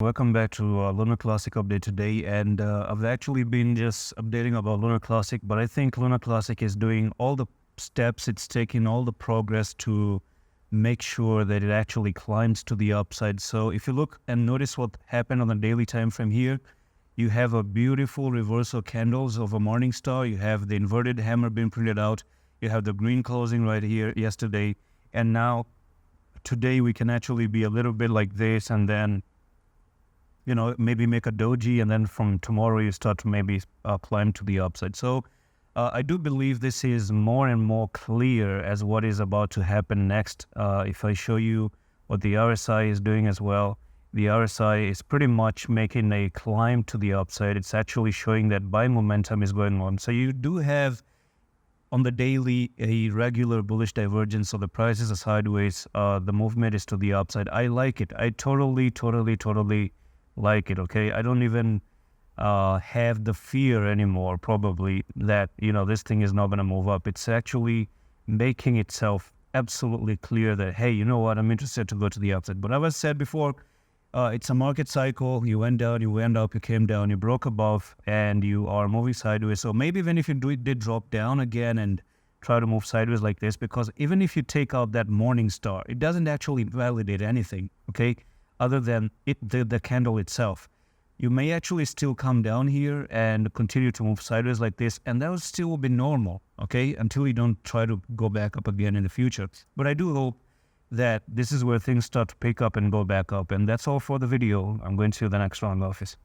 Welcome back to Lunar Classic update today, and I've actually been just updating about Lunar Classic, but I think Lunar Classic is doing all the steps, it's taking all the progress to make sure that it actually climbs to the upside. So if you look and notice what happened on the daily time frame here, you have a beautiful reversal candles of a morning star, you have the inverted hammer being printed out, you have the green closing right here yesterday, and now today we can actually be a little bit like this, and then maybe make a doji, and then from tomorrow you start to maybe climb to the upside. So I do believe this is more and more clear as what is about to happen next. If I show you what the RSI is doing as well, the RSI is pretty much making a climb to the upside. It's actually showing that buying momentum is going on. So you do have on the daily a regular bullish divergence. So the prices are sideways. The movement is to the upside. I like it. I totally like it. Okay, I don't even have the fear anymore probably that this thing is not going to move up. It's actually making itself absolutely clear that, hey, you know what, I'm interested to go to the upside. But as I said before, it's a market cycle. You went down, you went up, you came down, you broke above, and you are moving sideways. So maybe even if you did drop down again and try to move sideways like this, because even if you take out that morning star, it doesn't actually validate anything, okay, other than the candle itself. You may actually still come down here and continue to move sideways like this, and that will still be normal, okay, until you don't try to go back up again in the future. But I do hope that this is where things start to pick up and go back up. And that's all for the video. I'm going to the next round office.